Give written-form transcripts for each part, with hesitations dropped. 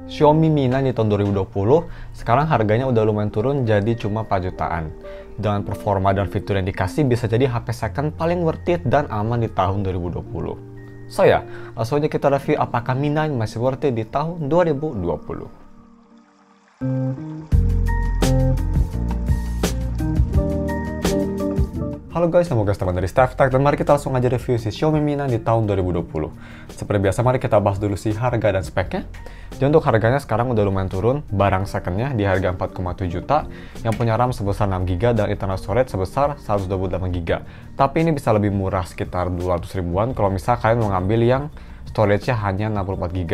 Xiaomi Mi di tahun 2020, sekarang harganya udah lumayan turun jadi cuma 4 jutaan. Dengan performa dan fitur yang dikasih bisa jadi HP second paling worth it dan aman di tahun 2020. So ya, langsung aja kita review apakah Mi masih worth it di tahun 2020. Halo guys, nama gue Steff dari Steff, dan mari kita langsung aja review si Xiaomi Mi di tahun 2020. Seperti biasa, mari kita bahas dulu si harga dan speknya. Jadi untuk harganya sekarang udah lumayan turun, barang secondnya di harga 4,7 juta, yang punya RAM sebesar 6GB dan internal storage sebesar 128GB. Tapi ini bisa lebih murah sekitar 200 ribuan kalau misal kalian mau ngambil yang storage-nya hanya 64GB.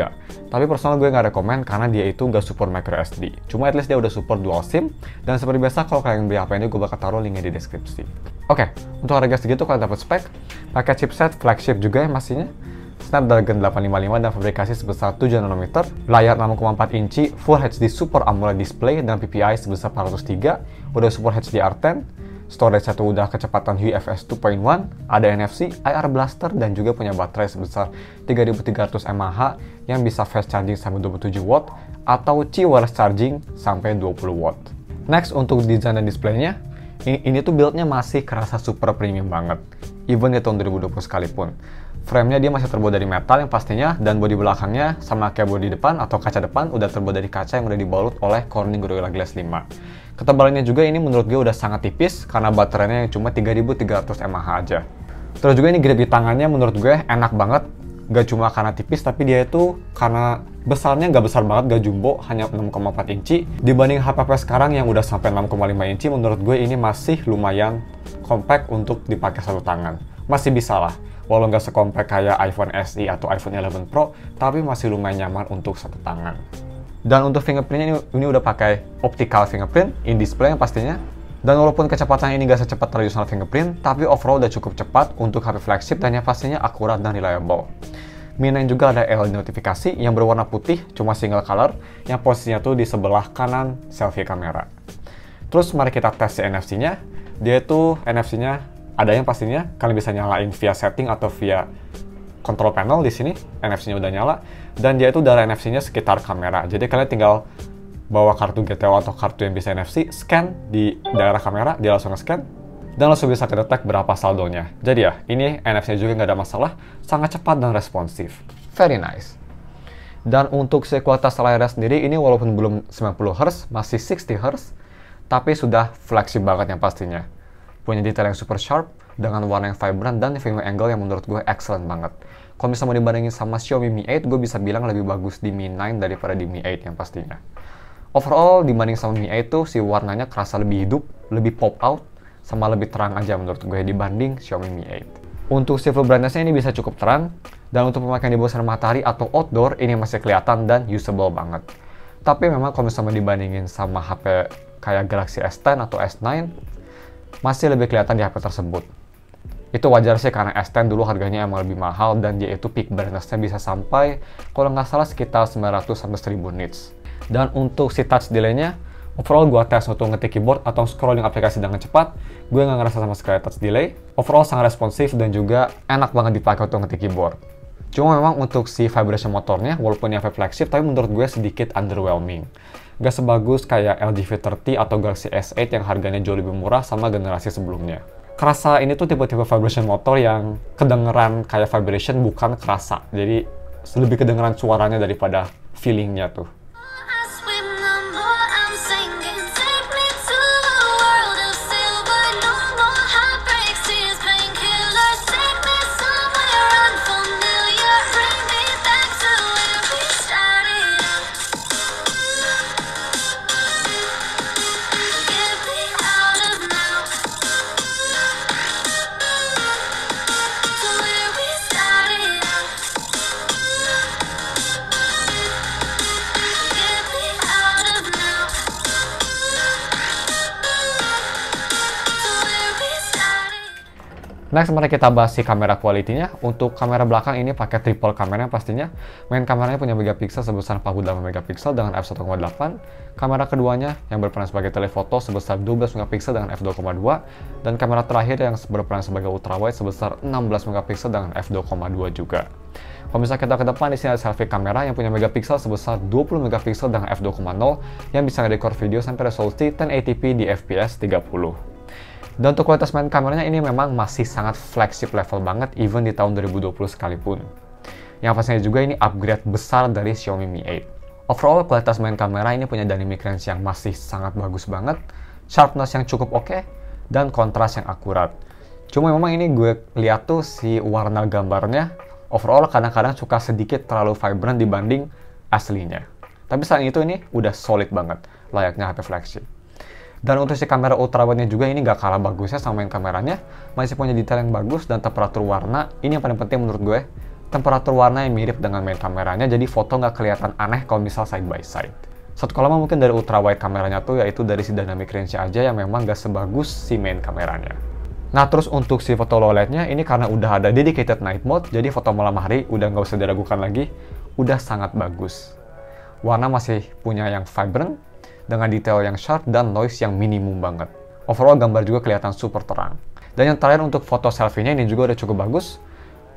Tapi personal gue nggak rekomen karena dia itu nggak support micro SD. Cuma at least dia udah support dual SIM. Dan seperti biasa kalau kalian beli HP ini gue bakal taruh linknya di deskripsi. Oke, untuk harga segitu kalian dapat spek, pakai chipset flagship juga ya masihnya. Snapdragon 855 dan fabrikasi sebesar 7 nanometer, layar 6,4 inci, Full HD Super AMOLED display dan PPI sebesar 403, udah support HDR10, storage satu udah kecepatan UFS 2.1, ada NFC, IR blaster, dan juga punya baterai sebesar 3300 mAh yang bisa fast charging sampai 27 watt atau wireless charging sampai 20 watt. Next, untuk desain dan displaynya, ini tuh build-nya masih kerasa super premium banget, even di tahun 2020 sekalipun. Frame-nya dia masih terbuat dari metal yang pastinya, dan bodi belakangnya sama kayak bodi depan atau kaca depan udah terbuat dari kaca yang udah dibalut oleh Corning Gorilla Glass 5. Ketebalannya juga ini menurut gue udah sangat tipis karena baterainya yang cuma 3300 mAh aja. Terus juga ini grip di tangannya menurut gue enak banget, gak cuma karena tipis tapi dia itu karena besarnya gak besar banget, gak jumbo, hanya 6,4 inci. Dibanding HP sekarang yang udah sampai 6,5 inci, menurut gue ini masih lumayan compact untuk dipakai satu tangan. Masih bisa lah, walau nggak sekompak kayak iPhone SE atau iPhone 11 Pro, tapi masih lumayan nyaman untuk satu tangan. Dan untuk fingerprintnya ini udah pakai optical fingerprint, in-display yang pastinya. Dan walaupun kecepatan ini nggak secepat tradisional fingerprint, tapi overall udah cukup cepat untuk HP flagship dan yang pastinya akurat dan reliable. Mi 9 juga ada LED notifikasi yang berwarna putih, cuma single color, yang posisinya tuh di sebelah kanan selfie kamera. Terus mari kita tes si NFC-nya. Dia tuh NFC-nya ada yang pastinya kalian bisa nyalain via setting atau via control panel. Di sini NFC-nya udah nyala dan dia itu darah NFC-nya sekitar kamera. Jadi kalian tinggal bawa kartu GTO atau kartu yang bisa NFC, scan di daerah kamera, dia langsung nge-scan dan langsung bisa kedetek berapa saldonya. Jadi ya, ini NFC-nya juga nggak ada masalah, sangat cepat dan responsif. Very nice. Dan untuk si kualitas layarnya sendiri, ini walaupun belum 90Hz, masih 60Hz, tapi sudah flagship banget yang pastinya. Punya detail yang super sharp, dengan warna yang vibrant dan viewing angle yang menurut gue excellent banget. Kalau misalnya mau dibandingin sama Xiaomi Mi 8, gue bisa bilang lebih bagus di Mi 9 daripada di Mi 8 yang pastinya. Overall, dibanding sama Mi 8 tuh, si warnanya kerasa lebih hidup, lebih pop out, sama lebih terang aja menurut gue dibanding Xiaomi Mi 8. Untuk si full brightness-nya ini bisa cukup terang, dan untuk pemakaian di bawah sinar matahari atau outdoor, ini masih kelihatan dan usable banget. Tapi memang kalau misalnya dibandingin sama HP kayak Galaxy S10 atau S9, masih lebih kelihatan di HP tersebut. Itu wajar sih karena S10 dulu harganya emang lebih mahal dan dia itu peak brightness-nya bisa sampai kalau nggak salah sekitar 900-1000 nits. Dan untuk si touch delay-nya, overall gue tes untuk ngetik keyboard atau scrolling aplikasi dengan cepat, gue nggak ngerasa sama sekali touch delay. Overall sangat responsif dan juga enak banget dipakai untuk ngetik keyboard. Cuma memang untuk si vibration motornya, walaupun ini HP flagship, tapi menurut gue sedikit underwhelming. Gak sebagus kayak LG V30 atau Galaxy S8 yang harganya jauh lebih murah sama generasi sebelumnya. Kerasa ini tuh tipe-tipe vibration motor yang kedengeran kayak vibration bukan kerasa. Jadi lebih kedengeran suaranya daripada feelingnya tuh. Next, mari kita bahas si kamera quality-nya. Untuk kamera belakang ini pakai triple kamera pastinya. Main kameranya punya megapiksel sebesar 48 megapiksel dengan f1.8. Kamera keduanya yang berperan sebagai telefoto sebesar 12 megapiksel dengan f2.2. Dan kamera terakhir yang berperan sebagai ultrawide sebesar 16 megapiksel dengan f2.2 juga. Kalau misalnya kita ke depan, di sini ada selfie kamera yang punya megapiksel sebesar 20 megapiksel dengan f2.0 yang bisa nge-record video sampai resolusi 1080p di fps 30. Dan untuk kualitas main kameranya ini memang masih sangat flagship level banget even di tahun 2020 sekalipun. Yang pastinya juga ini upgrade besar dari Xiaomi Mi 8. Overall kualitas main kamera ini punya dynamic range yang masih sangat bagus banget, sharpness yang cukup oke, dan kontras yang akurat. Cuma memang ini gue lihat tuh si warna gambarnya overall kadang-kadang suka sedikit terlalu vibrant dibanding aslinya. Tapi selain itu ini udah solid banget, layaknya HP flagship. Dan untuk si kamera ultrawide-nya juga ini gak kalah bagusnya sama main kameranya, masih punya detail yang bagus dan temperatur warna. Ini yang paling penting menurut gue, temperatur warna yang mirip dengan main kameranya, jadi foto gak kelihatan aneh kalau misal side by side. Satu kolom mungkin dari ultrawide kameranya tuh yaitu dari si dynamic range aja yang memang gak sebagus si main kameranya. Nah terus untuk si foto low light-nya ini karena udah ada dedicated night mode, jadi foto malam hari udah gak usah diragukan lagi, udah sangat bagus. Warna masih punya yang vibrant, dengan detail yang sharp dan noise yang minimum banget. Overall gambar juga kelihatan super terang. Dan yang terakhir untuk foto selfie-nya ini juga udah cukup bagus.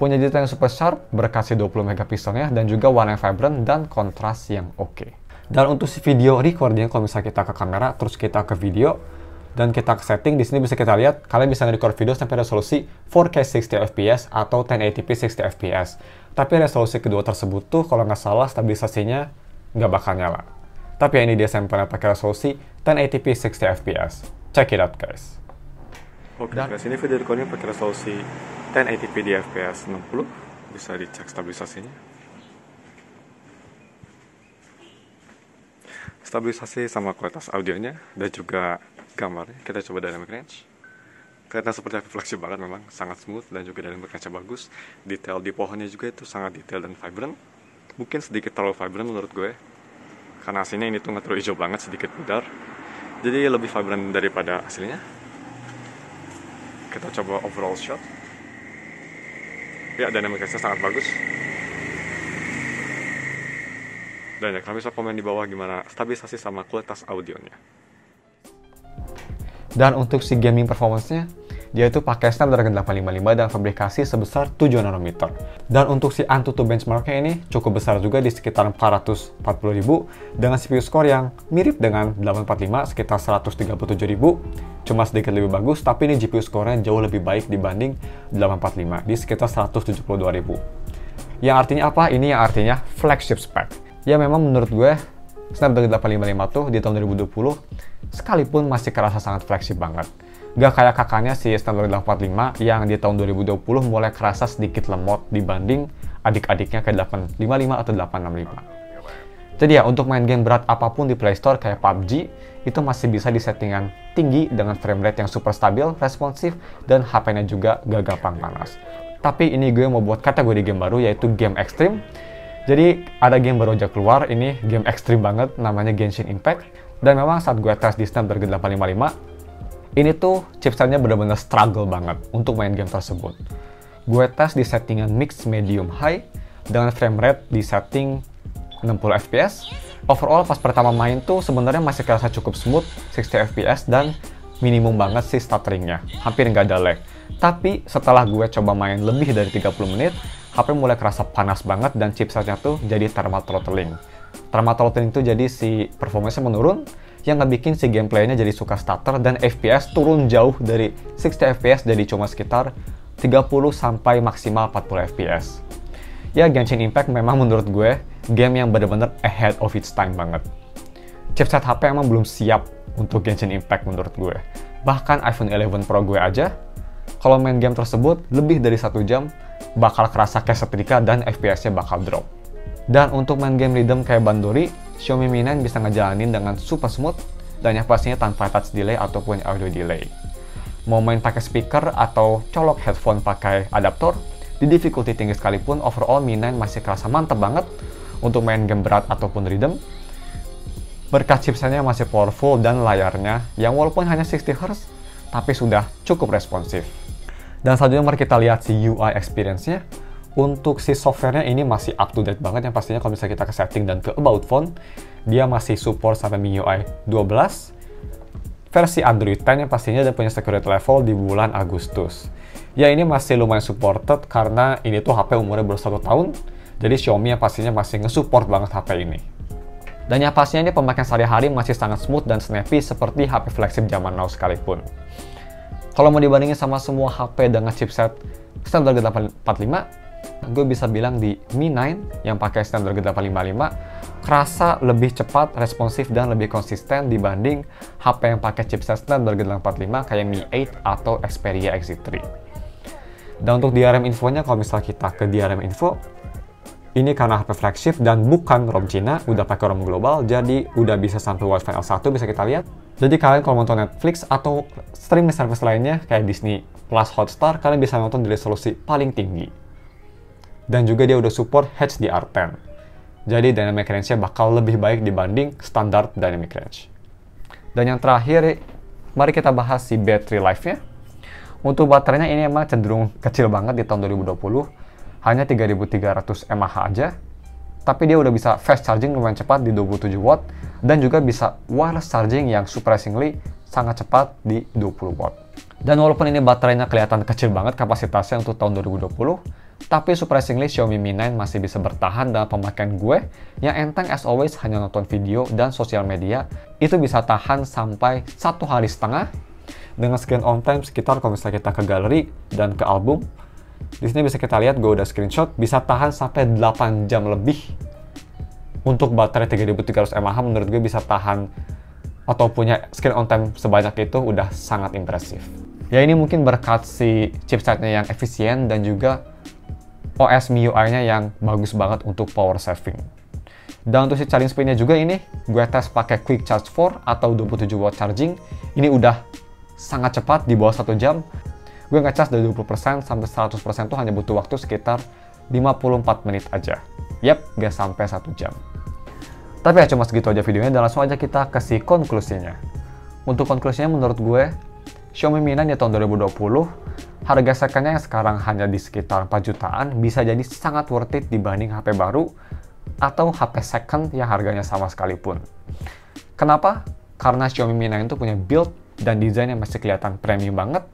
Punya detail yang super sharp, berkasih 20 megapikselnya, dan juga warna yang vibrant dan kontras yang oke. Dan untuk si video recording, kalau misalnya kita ke kamera, terus kita ke video, dan kita ke setting, di sini bisa kita lihat, kalian bisa nge-record video sampai resolusi 4K 60fps atau 1080p 60fps. Tapi resolusi kedua tersebut tuh, kalau nggak salah, stabilisasinya nggak bakal nyala. Tapi ini dia sampelnya pakai resolusi 1080p 60fps. Check it out guys. Oke guys, ini video recording pakai resolusi 1080p di fps 60. Bisa dicek stabilisasinya. Stabilisasi sama kualitas audionya dan juga gambarnya. Kita coba dynamic range. Kelihatan seperti HP flagship banget, memang sangat smooth dan juga dynamic range bagus. Detail di pohonnya juga itu sangat detail dan vibrant. Mungkin sedikit terlalu vibrant menurut gue. Karena aslinya ini tuh nggak terlalu hijau banget, sedikit pudar. Jadi lebih vibrant daripada aslinya. Kita coba overall shot. Ya, dynamic-nya sangat bagus. Dan ya, kalian bisa komen di bawah gimana stabilisasi sama kualitas audionya. Dan untuk si gaming performance-nya, dia itu pakai Snapdragon 855 dan fabrikasi sebesar 7 nanometer. Dan untuk si Antutu benchmark-nya ini cukup besar juga di sekitar 440.000 dengan CPU score yang mirip dengan 845 sekitar 137.000, cuma sedikit lebih bagus, tapi ini GPU score-nya jauh lebih baik dibanding 845 di sekitar 172.000. Yang artinya apa? Ini yang artinya flagship spec. Ya memang menurut gue Snapdragon 855 tuh di tahun 2020 sekalipun masih kerasa sangat flagship banget. Gak kayak kakaknya si Snapdragon 845 yang di tahun 2020 mulai kerasa sedikit lemot dibanding adik-adiknya kayak 855 atau 865. Jadi ya, untuk main game berat apapun di Play Store kayak PUBG, itu masih bisa di settingan tinggi dengan frame rate yang super stabil, responsif, dan HP-nya juga gak gampang panas. Tapi ini gue mau buat kategori game baru yaitu game ekstrim. Jadi ada game baru aja keluar, ini game ekstrim banget, namanya Genshin Impact. Dan memang saat gue tes di Snapdragon 855, ini tuh chipsetnya benar-benar struggle banget untuk main game tersebut. Gue tes di settingan mix medium high dengan frame rate di setting 60 fps. Overall pas pertama main tuh sebenarnya masih kerasa cukup smooth 60 fps dan minimum banget sih stutteringnya, hampir nggak ada lag. Tapi setelah gue coba main lebih dari 30 menit, HP mulai kerasa panas banget dan chipsetnya tuh jadi thermal throttling. Thermal throttling tuh jadi si performance-nya menurun, yang ngebikin si gameplaynya jadi suka stutter dan FPS turun jauh dari 60 fps jadi cuma sekitar 30 sampai maksimal 40 fps. Ya, Genshin Impact memang menurut gue game yang bener-bener ahead of its time banget. Chipset HP emang belum siap untuk Genshin Impact menurut gue. Bahkan iPhone 11 Pro gue aja, kalau main game tersebut lebih dari 1 jam, bakal kerasa kayak setrika dan FPS-nya bakal drop. Dan untuk main game rhythm kayak Bandori, Xiaomi Mi 9 bisa ngejalanin dengan super smooth dan yang pastinya tanpa touch delay ataupun audio delay. Mau main pakai speaker atau colok headphone pakai adaptor, di difficulty tinggi sekalipun, overall Mi 9 masih kerasa mantep banget untuk main game berat ataupun rhythm. Berkat chipsetnya masih powerful dan layarnya yang walaupun hanya 60Hz, tapi sudah cukup responsif. Dan selanjutnya mari kita lihat si UI experience-nya. Untuk si software-nya ini masih up to date banget, yang pastinya kalau misalnya kita ke setting dan ke about phone, dia masih support sampai MIUI 12. Versi Android 10 yang pastinya dan punya security level di bulan Agustus. Ya ini masih lumayan supported karena ini tuh HP umurnya baru 1 tahun. Jadi Xiaomi yang pastinya masih nge-support banget HP ini. Dan yang pastinya ini pemakaian sehari-hari masih sangat smooth dan snappy seperti HP flagship zaman now sekalipun. Kalau mau dibandingin sama semua HP dengan chipset Snapdragon 845, gue bisa bilang di Mi 9 yang pakai Snapdragon 855 kerasa lebih cepat, responsif, dan lebih konsisten dibanding HP yang pakai chipset Snapdragon 845 kayak Mi 8 atau Xperia XZ3. Dan untuk DRM infonya, kalau misalnya kita ke DRM info, ini karena HP flagship dan bukan ROM Cina, udah pakai ROM global, jadi udah bisa sampai Wi-Fi L1 bisa kita lihat. Jadi kalian kalau nonton Netflix atau streaming service lainnya kayak Disini Plus Hotstar, kalian bisa nonton di resolusi paling tinggi. Dan juga dia udah support HDR10. Jadi dynamic range-nya bakal lebih baik dibanding standar dynamic range. Dan yang terakhir, mari kita bahas si battery life-nya. Untuk baterainya ini emang cenderung kecil banget di tahun 2020. Hanya 3300 mAh aja. Tapi dia udah bisa fast charging lumayan cepat di 27 watt. Dan juga bisa wireless charging yang surprisingly sangat cepat di 20 watt. Dan walaupun ini baterainya kelihatan kecil banget kapasitasnya untuk tahun 2020, tapi surprisingly Xiaomi Mi 9 masih bisa bertahan dalam pemakaian gue yang enteng as always hanya nonton video dan sosial media. Itu bisa tahan sampai 1,5 hari dengan screen on time sekitar, kalau misalnya kita ke galeri dan ke album, di sini bisa kita lihat gue udah screenshot, bisa tahan sampai 8 jam lebih. Untuk baterai 3300 mAh menurut gue bisa tahan atau punya screen on time sebanyak itu udah sangat impresif. Ya ini mungkin berkat si chipsetnya yang efisien dan juga OS MIUI-nya yang bagus banget untuk power saving. Dan untuk si charging speed-nya juga ini gue tes pakai Quick Charge 4 atau 27 watt charging. Ini udah sangat cepat di bawah 1 jam. Gue ngecas dari 20% sampai 100% tuh hanya butuh waktu sekitar 54 menit aja. Yap, gak sampai 1 jam. Tapi ya cuma segitu aja videonya dan langsung aja kita ke si konklusinya. Untuk konklusinya menurut gue, Xiaomi Mi 9 di tahun 2020, harga secondnya yang sekarang hanya di sekitar 4 jutaan bisa jadi sangat worth it dibanding HP baru atau HP second yang harganya sama sekalipun. Kenapa? Karena Xiaomi Mi 9 itu punya build dan desain yang masih kelihatan premium banget.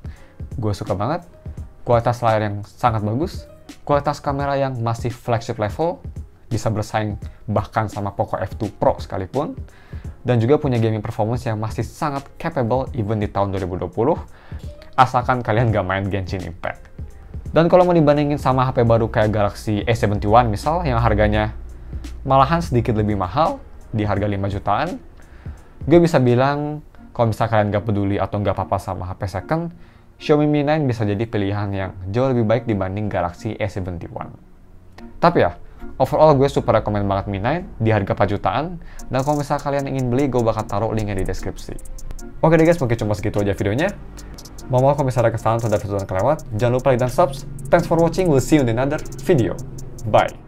Gue suka banget. Kualitas layar yang sangat bagus. Kualitas kamera yang masih flagship level. Bisa bersaing bahkan sama Poco F2 Pro sekalipun. Dan juga punya gaming performance yang masih sangat capable even di tahun 2020. Asalkan kalian gak main Genshin Impact. Dan kalau mau dibandingin sama HP baru kayak Galaxy A71 misal, yang harganya malahan sedikit lebih mahal, di harga 5 jutaan, gue bisa bilang, kalau misalnya kalian gak peduli atau gak apa-apa sama HP second, Xiaomi Mi 9 bisa jadi pilihan yang jauh lebih baik dibanding Galaxy A71. Tapi ya, overall gue super rekomend banget Mi 9 di harga 4 jutaan, dan kalau misalnya kalian ingin beli, gue bakal taruh linknya di deskripsi. Oke deh guys, mungkin cuma segitu aja videonya. Mau kalau misalnya ada kesalahan atau ada video yang kelewat, jangan lupa like dan subs. Thanks for watching, we'll see you in another video. Bye!